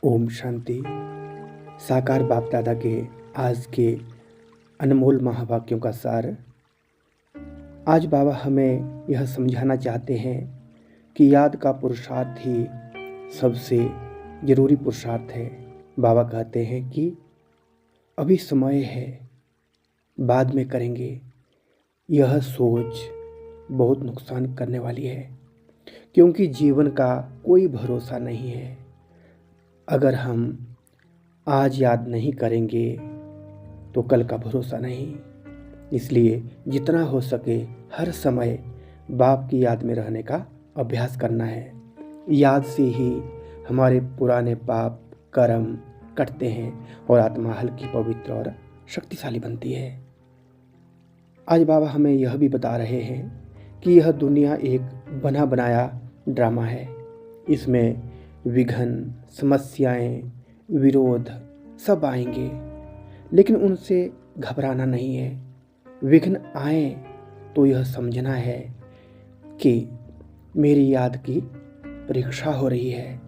ओम शांति। साकार बाप दादा के आज के अनमोल महावाक्यों का सार। आज बाबा हमें यह समझाना चाहते हैं कि याद का पुरुषार्थ ही सबसे ज़रूरी पुरुषार्थ है। बाबा कहते हैं कि अभी समय है, बाद में करेंगे। यह सोच बहुत नुकसान करने वाली है, क्योंकि जीवन का कोई भरोसा नहीं है। अगर हम आज याद नहीं करेंगे तो कल का भरोसा नहीं। इसलिए जितना हो सके हर समय बाप की याद में रहने का अभ्यास करना है। याद से ही हमारे पुराने पाप कर्म कटते हैं और आत्मा हल्की, पवित्र और शक्तिशाली बनती है। आज बाबा हमें यह भी बता रहे हैं कि यह दुनिया एक बना बनाया ड्रामा है। इसमें विघ्न, समस्याएं, विरोध सब आएंगे, लेकिन उनसे घबराना नहीं है। विघ्न आए तो यह समझना है कि मेरी याद की परीक्षा हो रही है।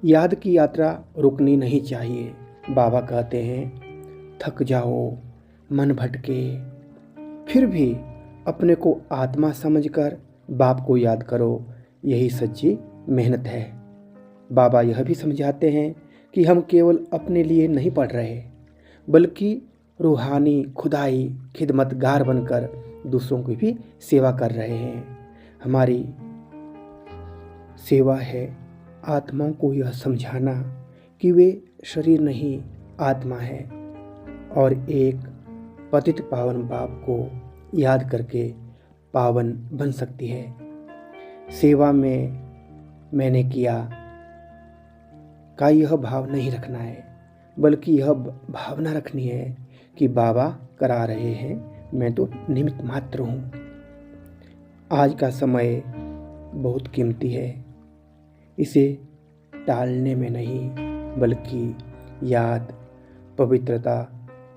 याद की यात्रा रुकनी नहीं चाहिए। बाबा कहते हैं, थक जाओ, मन भटके, फिर भी अपने को आत्मा समझकर बाप को याद करो। यही सच्ची मेहनत है। बाबा यह भी समझाते हैं कि हम केवल अपने लिए नहीं पढ़ रहे, बल्कि रूहानी खुदाई खिदमतगार बनकर दूसरों की भी सेवा कर रहे हैं। हमारी सेवा है आत्माओं को यह समझाना कि वे शरीर नहीं, आत्मा है, और एक पतित पावन बाप को याद करके पावन बन सकती है। सेवा में मैंने किया का यह भाव नहीं रखना है, बल्कि यह भावना रखनी है कि बाबा करा रहे हैं, मैं तो निमित्त मात्र हूँ। आज का समय बहुत कीमती है। इसे टालने में नहीं, बल्कि याद, पवित्रता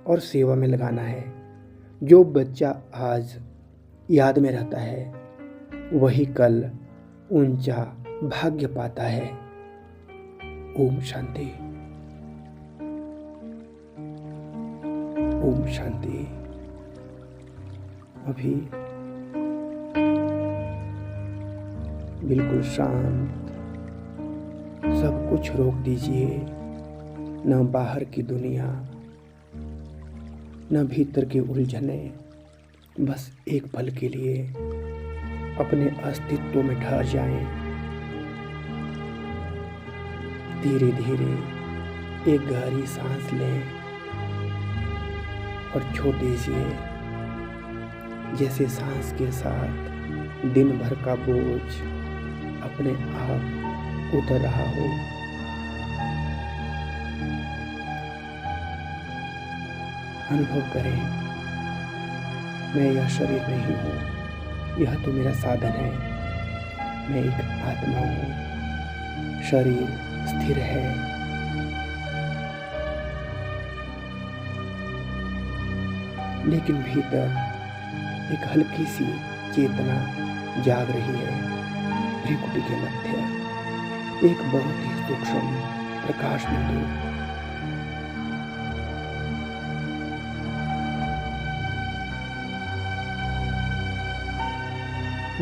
और सेवा में लगाना है। जो बच्चा आज याद में रहता है, वही कल ऊंचा भाग्य पाता है। ओम शांति। ओम शांति। अभी बिल्कुल शांत, सब कुछ रोक दीजिए। न बाहर की दुनिया, न भीतर की उलझने। बस एक पल के लिए अपने अस्तित्व में ठहर जाएं। धीरे धीरे एक गहरी सांस लें और छोड़ दीजिए। जैसे सांस के साथ दिन भर का बोझ अपने आप उतर रहा हो। अनुभव करें, मैं यह शरीर नहीं हूँ, यह तो मेरा साधन है। मैं एक आत्मा हूँ, शरीर स्थिर है। लेकिन भीतर एक हल्की सी चेतना जाग रही है। भ्रिकुटी के मध्य एक बहुत ही सूक्ष्म प्रकाश बिंदु।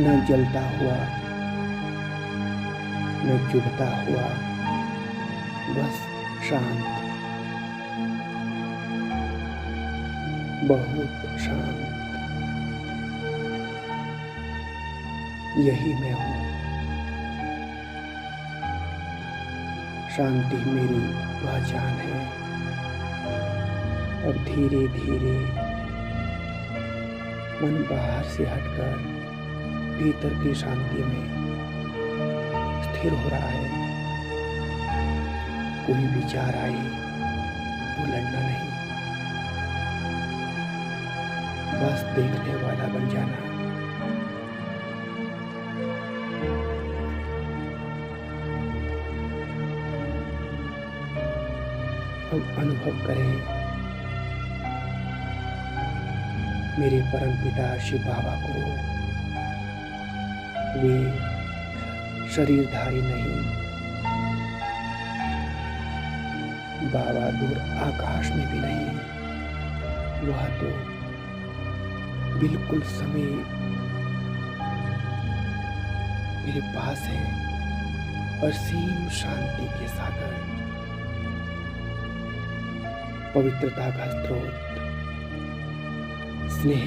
न जलता हुआ, न चुभता हुआ, बस शांत, बहुत शांत। यही मैं हूँ। शांति मेरी पहचान है। अब धीरे धीरे मन बाहर से हटकर भीतर की शांति में स्थिर हो रहा है। कोई विचार आए तो लड़ना नहीं, बस देखने वाला बन जाना। अब अनुभव करें, मेरे परम पिता शिव बाबा को। वे शरीरधारी नहीं, बाबा दूर आकाश में भी नहीं, वह तो बिल्कुल समीप मेरे पास है। असीम शांति के सागर, पवित्रता का स्रोत, स्नेह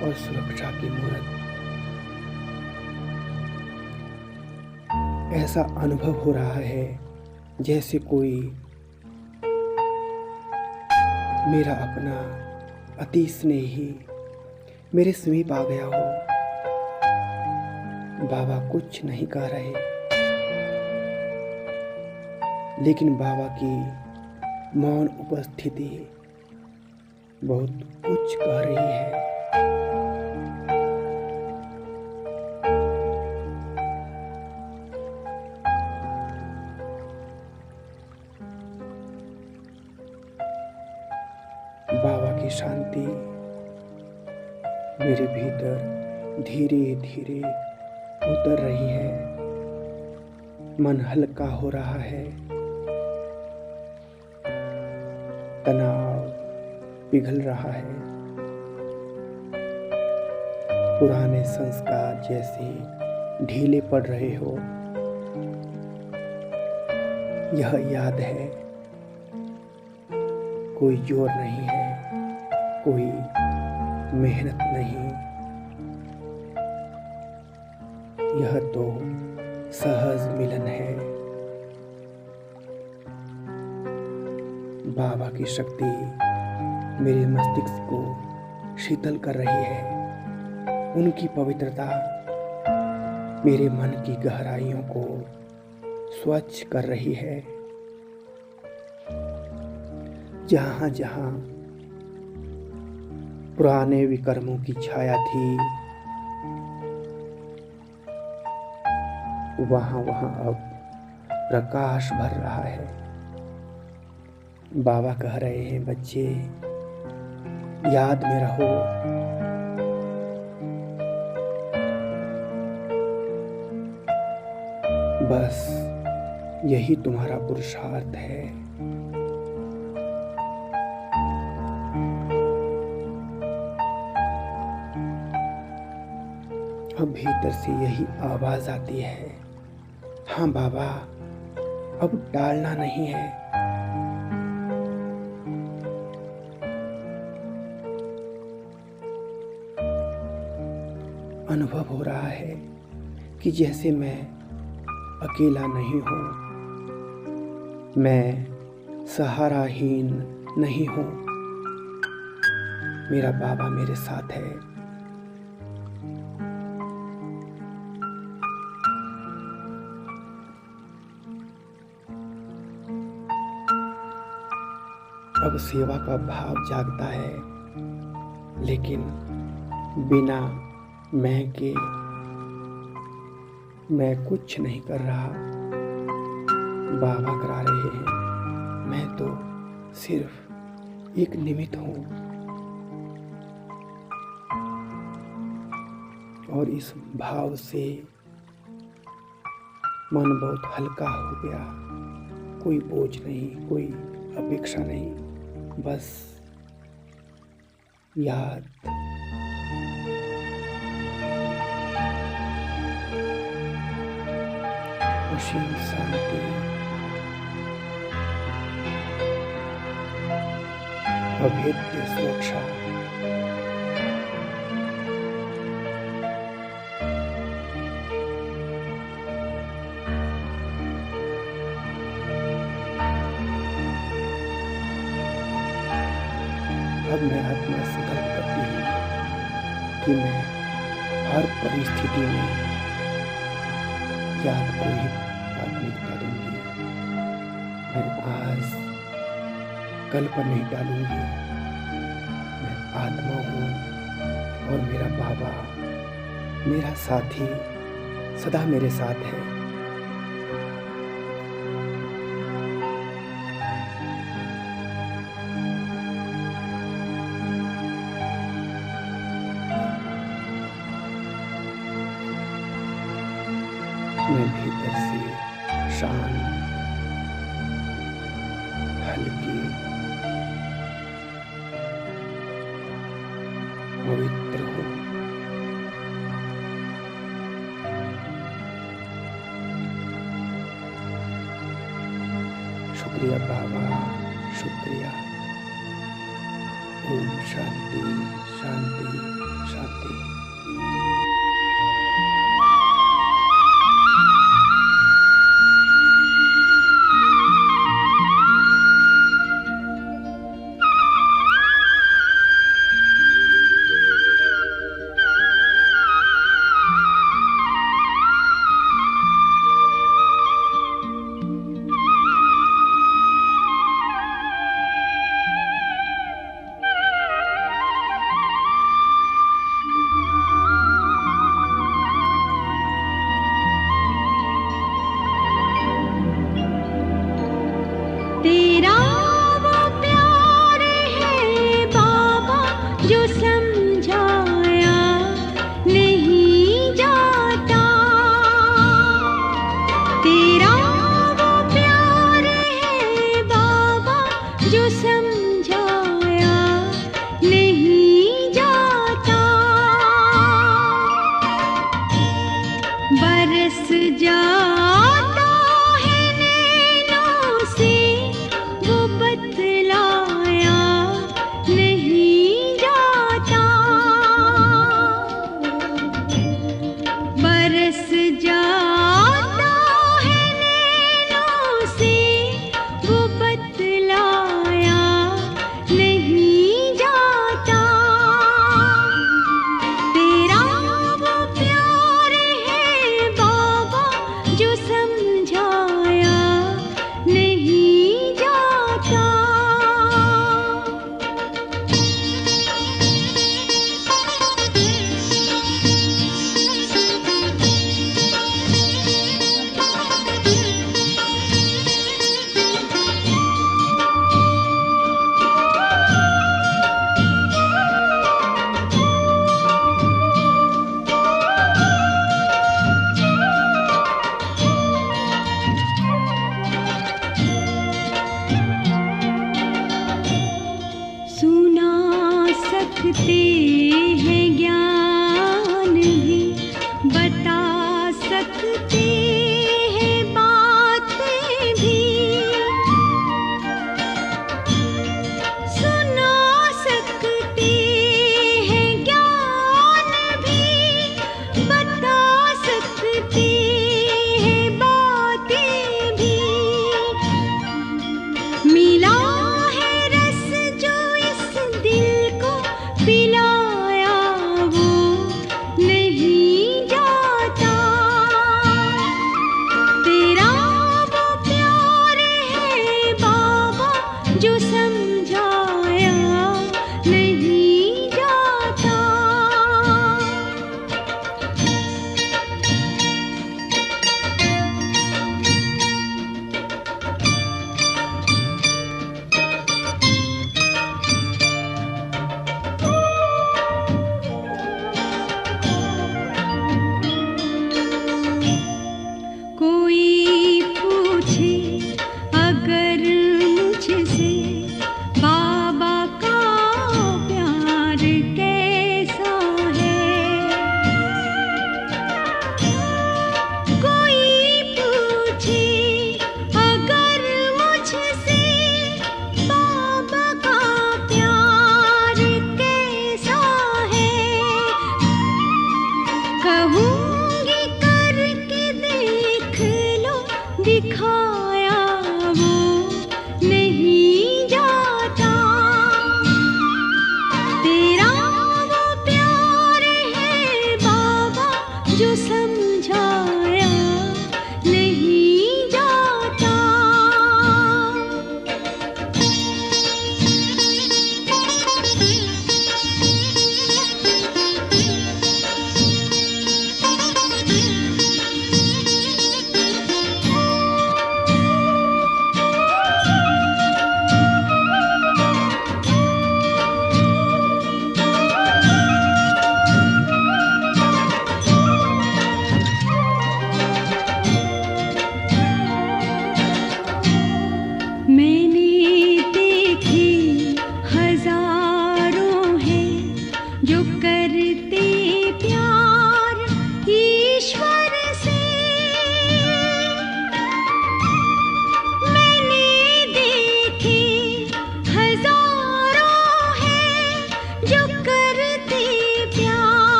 और सुरक्षा की मूर्त। ऐसा अनुभव हो रहा है जैसे कोई मेरा अपना अति स्नेही मेरे समीप आ गया हो। बाबा कुछ नहीं कह रहे, लेकिन बाबा की मौन उपस्थिति बहुत कुछ कह रही है। बाबा की शांति मेरे भीतर धीरे धीरे उतर रही है। मन हल्का हो रहा है, तनाव पिघल रहा है। पुराने संस्कार जैसे ढीले पड़ रहे हो। यह याद है, कोई जोर नहीं है, कोई मेहनत नहीं, यह तो सहज मिलन है। बाबा की शक्ति मेरे मस्तिष्क को शीतल कर रही है। उनकी पवित्रता मेरे मन की गहराइयों को स्वच्छ कर रही है। जहाँ जहाँ पुराने विकर्मों की छाया थी, वहाँ वहाँ अब प्रकाश भर रहा है। बाबा कह रहे हैं, बच्चे याद में रहो। बस यही तुम्हारा पुरुषार्थ है। अब भीतर से यही आवाज आती है, हाँ बाबा, अब टालना नहीं है। अनुभव हो रहा है कि जैसे मैं अकेला नहीं हूँ, मैं सहाराहीन नहीं हूँ। मेरा बाबा मेरे साथ है। अब सेवा का भाव जागता है, लेकिन बिना मैं के मैं कुछ नहीं कर रहा। बाबा करा रहे हैं, मैं तो सिर्फ एक निमित्त हूँ। और इस भाव से मन बहुत हल्का हो गया। कोई बोझ नहीं, कोई अपेक्षा नहीं, बस याद। असीम शांति, अभेद्य सुरक्षा। अब मैं आत्मा संकल्प करती हूँ कि मैं हर परिस्थिति में याद को ही प्राथमिकता दूंगी। मैं आज कल पर नहीं डालूंगी। मैं आत्मा हूँ और मेरा बाबा, मेरा साथी, सदा मेरे साथ है। मैं भीतर से शांत, हल्का शुक्रिया बाबा, शुक्रिया। ओम शांति शांति शांति। तेरा वो प्यार है बाबा जो समझाया नहीं जाता। तेरा वो प्यार है बाबा जो समझाया नहीं जाता। बरस जाता है नैनों से वो बतलाया नहीं जाता। बरस जाता है नैनों से वो बतलाया नहीं जाता। तेरा वो प्यार है बाबा जो समझाया नहीं जाता। सुना सकते हैं ज्ञान भी, बता सकते हैं बातें भी। सुना सकते हैं ज्ञान भी, बता सकते हैं बातें भी। मिला है रस जो इस दिल को पिलाया वो नहीं जाता। तेरा वो प्यार है बाबा जो समझाया नहीं जाता। कोई पूछे अगर मुझसे बाबा का प्यार कैसा है। कोई पूछे अगर मुझसे बाबा का प्यार कैसा है। कहूँगी करके देख लो, दिखाया वो नहीं जाता। तेरा वो प्यार है बाबा जो समझाया नहीं जाता।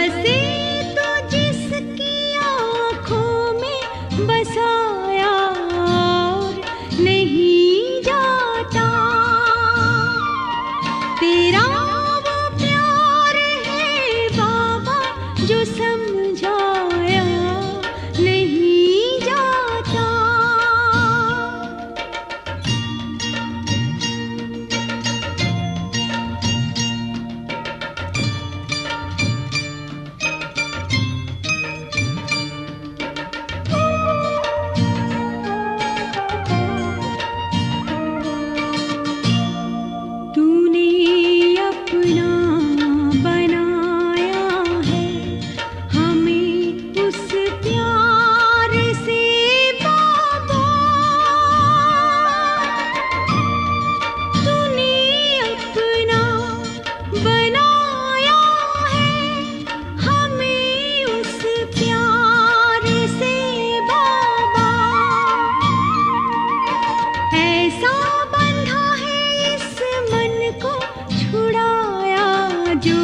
बसे तो जिसकी आँखों में बसाया और नहीं जाता। तेरा वो प्यार है बाबा जो समझाया नहीं जाता। तूने अपना बनाया है हमें उस प्यार से बाबा। तूने अपना बनाया है हमें उस प्यार से बाबा। ऐसा बंधा है इस मन को छुड़ाया जो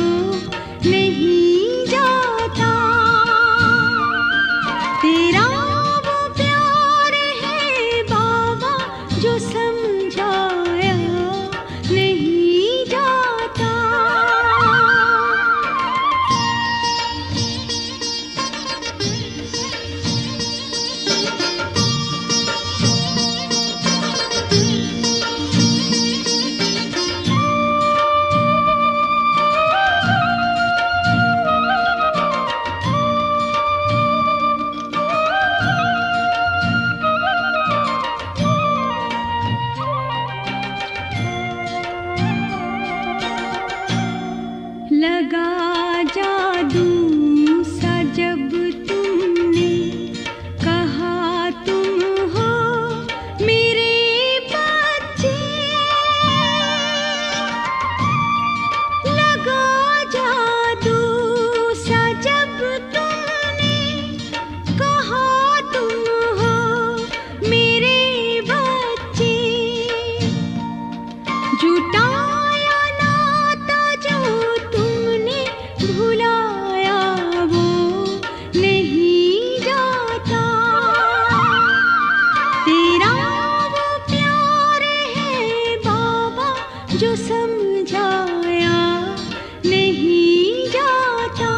नहीं जाता। तेरा वो प्यार है बाबा जो समझाया नहीं जाता। लगा जादू सा जब तुमने कहा तुम हो मेरे बच्चे। लगा जादू सा जब तुमने कहा तुम हो मेरे बच्चे। जुटाया नाता जो तुमने भुलाया वो नहीं जाता। तेरा वो प्यार है बाबा जो समझाया नहीं जाता।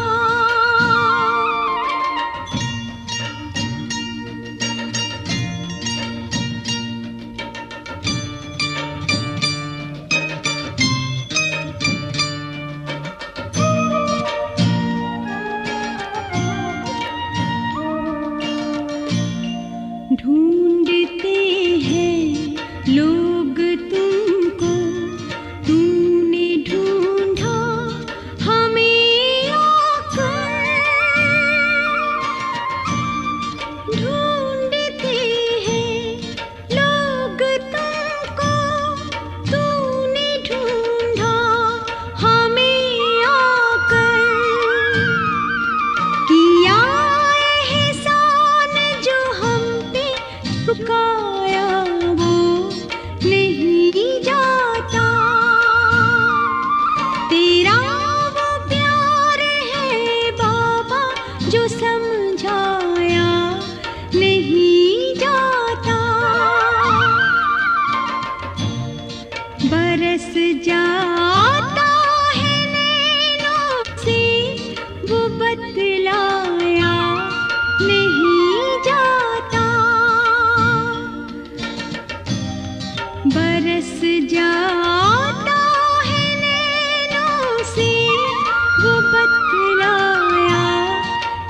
ढूंढते हैं लोग तुमको तूने ढूंढा हमें आकर। ढूंढते हैं लोग तुमको तूने ढूंढा हमें आकर। किया एहसान जो हम पे चुकाया वो नहीं जाता। तेरा वो प्यार है बाबा जो समझाया नहीं जाता। बरस जाता है नैनों से वो बतलाया नहीं जाता। बरस जाता है नैनों से वो बतलाया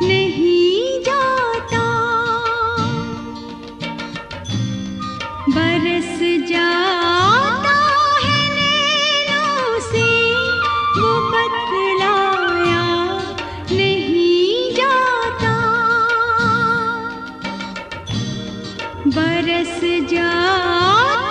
नहीं जाता। बरस जाता है नैनों से वो बतलाया नहीं जाता। बरस जाता